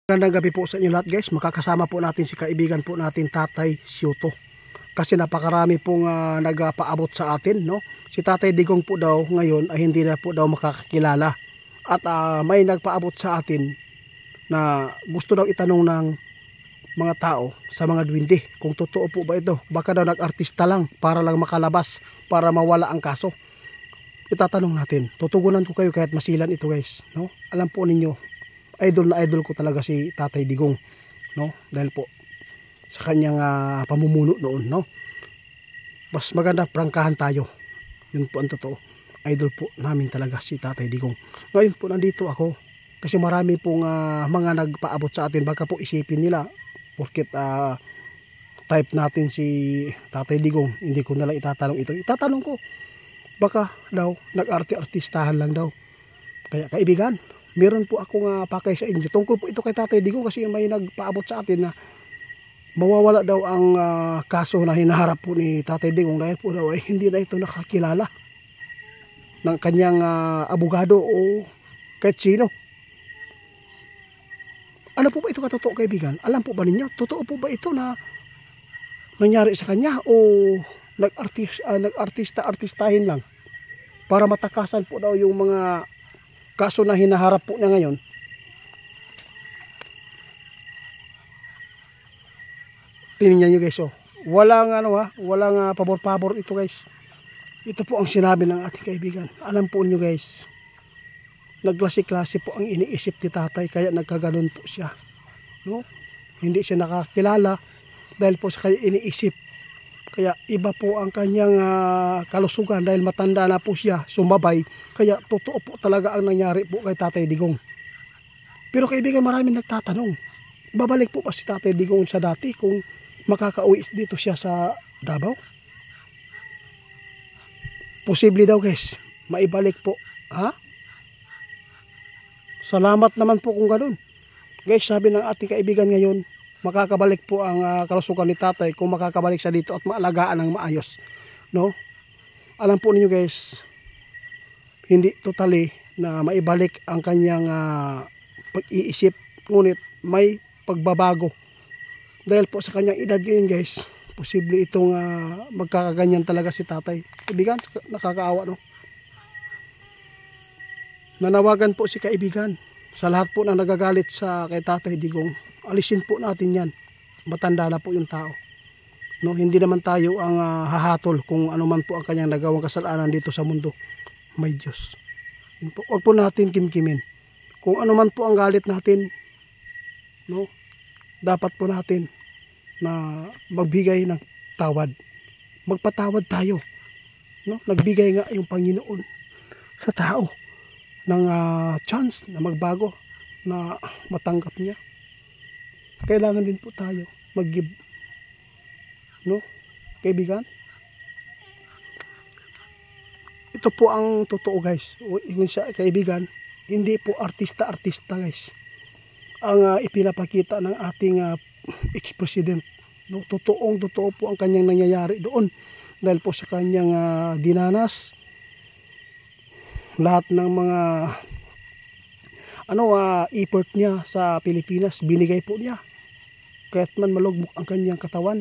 Magandang gabi po sa inyo lahat guys. Makakasama po natin si kaibigan po natin Tatay Siyuto. Kasi napakarami pong nagpaabot sa atin, no? Si Tatay Digong po daw ngayon ay hindi na po daw makakakilala. At may nagpaabot sa atin na gusto daw itanong ng mga tao sa mga duwende kung totoo po ba ito. Baka daw nag-artista lang para lang makalabas, para mawala ang kaso. Itatanong natin. Tutugunan ko kayo kahit masilan ito guys, no? Alam po ninyo, idol na idol ko talaga si Tatay Digong, no? Dahil po sa kanyang pamumuno noon, no? Mas maganda prangkahan tayo. Yun po ang totoo. Idol po namin talaga si Tatay Digong. Ngayon po nandito ako kasi marami pong mga nagpaabot sa atin. Baka po isipin nila porket type natin si Tatay Digong, hindi ko nalang itatanong ito. Itatanong ko. Baka daw nag-artistahan lang daw. Kaya kaibigan, meron po akong pakay sa inyo. Tungkol po ito kay Tatay Digong kasi may nagpaabot sa atin na mawawala daw ang kaso na hinaharap po ni Tatay Digong dahil po daw ay hindi na ito nakakilala ng kanyang abogado o kahit sino. Ano po ba ito katotoo kaibigan? Alam po ba ninyo? Totoo po ba ito na nangyari sa kanya o nag-artistahin lang para matakasan po daw yung mga kaso na hinaharap po niya ngayon? Tingnan niyo guys, oh. Walang walang pabor-pabor ito guys. Ito po ang sinabi ng ating kaibigan. Alam po niyo guys, nagklase-klase po ang iniisip ni tatay kaya nagkaganon po siya, no? Hindi siya nakakilala dahil po sa kanya iniisip. Kaya iba po ang kanyang kalusugan dahil matanda na po siya, sumabay. Kaya totoo po talaga ang nangyari po kay Tatay Digong. Pero kaibigan, maraming nagtatanong, babalik po ba si Tatay Digong sa dati kung makakauwi dito siya sa Davao? Posible daw guys, maibalik po. Ha? Salamat naman po kung ganun. Guys, sabi ng ating kaibigan ngayon, makakabalik po ang kalusugan ni tatay kung makakabalik siya dito at maalagaan ng maayos, no? Alam po ninyo guys, hindi totally na maibalik ang kanyang pag-iisip, ngunit may pagbabago dahil po sa kanyang edad ngayon guys. Posible itong magkakaganyan talaga si tatay. Kaibigan, nakakaawa, no? Nanawagan po si kaibigan sa lahat po na nagagalit sa kay Tatay Digong. Alisin po natin yan. Matanda na po yung tao, no? Hindi naman tayo ang hahatol kung ano man po ang kanyang nagawang kasalanan dito sa mundo. May Diyos. Huwag po natin kimkimin. Kung ano man po ang galit natin, no? Dapat po natin na magbigay ng tawad. Magpatawad tayo, no? Nagbigay nga yung Panginoon sa tao ng chance na magbago, na matanggap niya. Kailangan din po tayo mag-give, no? Kaibigan, ito po ang totoo guys. Kaibigan, hindi po artista guys ang ipinapakita ng ating ex-president, no? Totoo po ang kanyang nangyayari doon dahil po sa kanyang dinanas lahat ng mga effort niya sa Pilipinas, binigay po niya. Kahit man malugmok ang kanyang katawan,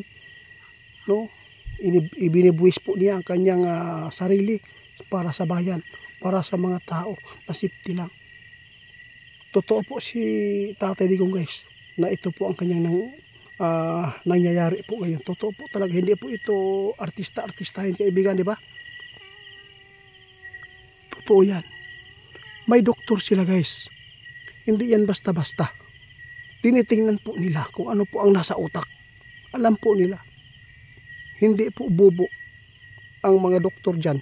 no? Ibinibuwis po niya ang kanyang sarili para sa bayan, para sa mga tao na safety lang. Totoo po si Tatay Digong guys, na ito po ang kanyang nangyayari po ngayon. Totoo po talaga, hindi po ito artistahin kaibigan, di ba? Totoo yan. May doktor sila guys. Hindi yan basta-basta. Tinitingnan po nila kung ano po ang nasa utak. Alam po nila. Hindi po bobo ang mga doktor dyan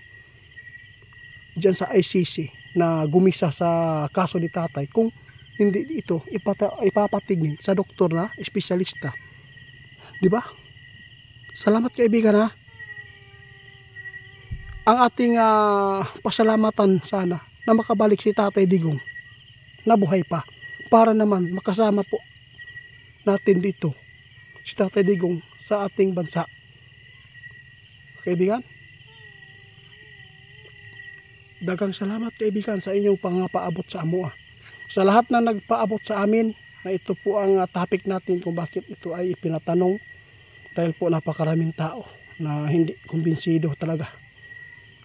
sa ICC na gumisa sa kaso ni tatay kung hindi ito ipapatingin sa doktor na espesyalista. Diba? Salamat kaibigan, ha. Ang ating pasalamatan sana na makabalik si Tatay Digong na buhay pa, para naman makasama po natin dito si Tatay Digong sa ating bansa. Kaibigan, dagang salamat kaibigan sa inyong pangapaabot sa amoa. Sa lahat na nagpaabot sa amin, na ito po ang topic natin kung bakit ito ay ipinatanong, dahil po napakaraming tao na hindi kumbinsido talaga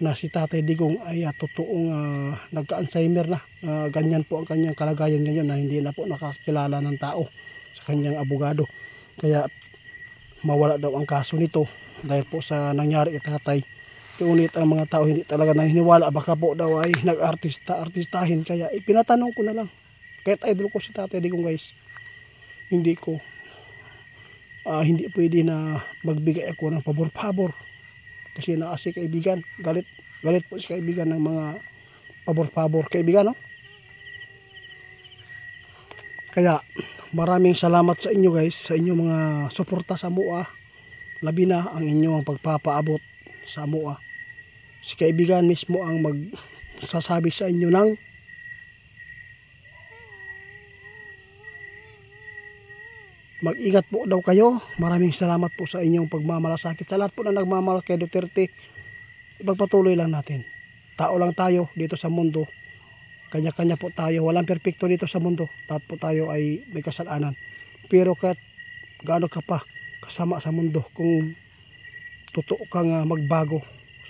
na si Tatay Digong ay totoong nagka-Alzheimer na. Ganyan po ang kanyang kalagayan ngayon, na hindi na po nakakilala ng tao sa kanyang abogado. Kaya mawala daw ang kaso nito dahil po sa nangyari kay Tatay. Ngunit ang mga tao hindi talaga naniniwala, baka po daw ay nag-artistahin. Kaya ipinatanong ko na lang, kahit idol ko si Tatay Digong guys, hindi pwede na magbigay ako ng pabor-pabor. Kasi si kaibigan, galit po si kaibigan ng mga pabor-pabor kaibigan, no? Kaya maraming salamat sa inyo guys, sa inyong mga suporta sa MUA, labi na ang inyong pagpapaabot sa MUA. Si kaibigan mismo ang magsasabi sa inyo ng mag-ingat po daw kayo. Maraming salamat po sa inyong pagmamalasakit. Sa lahat po na nagmamahal kay Duterte, ipagpatuloy lang natin. Tao lang tayo dito sa mundo. Kanya-kanya po tayo. Walang perpekto dito sa mundo. Lahat po tayo ay may kasalanan. Pero kahit gaano ka pa kasama sa mundo, kung totoo kang magbago,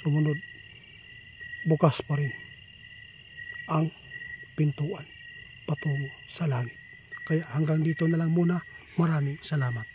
sumunod, bukas pa rin ang pintuan patungo sa langit. Kaya hanggang dito na lang muna. Maraming salamat.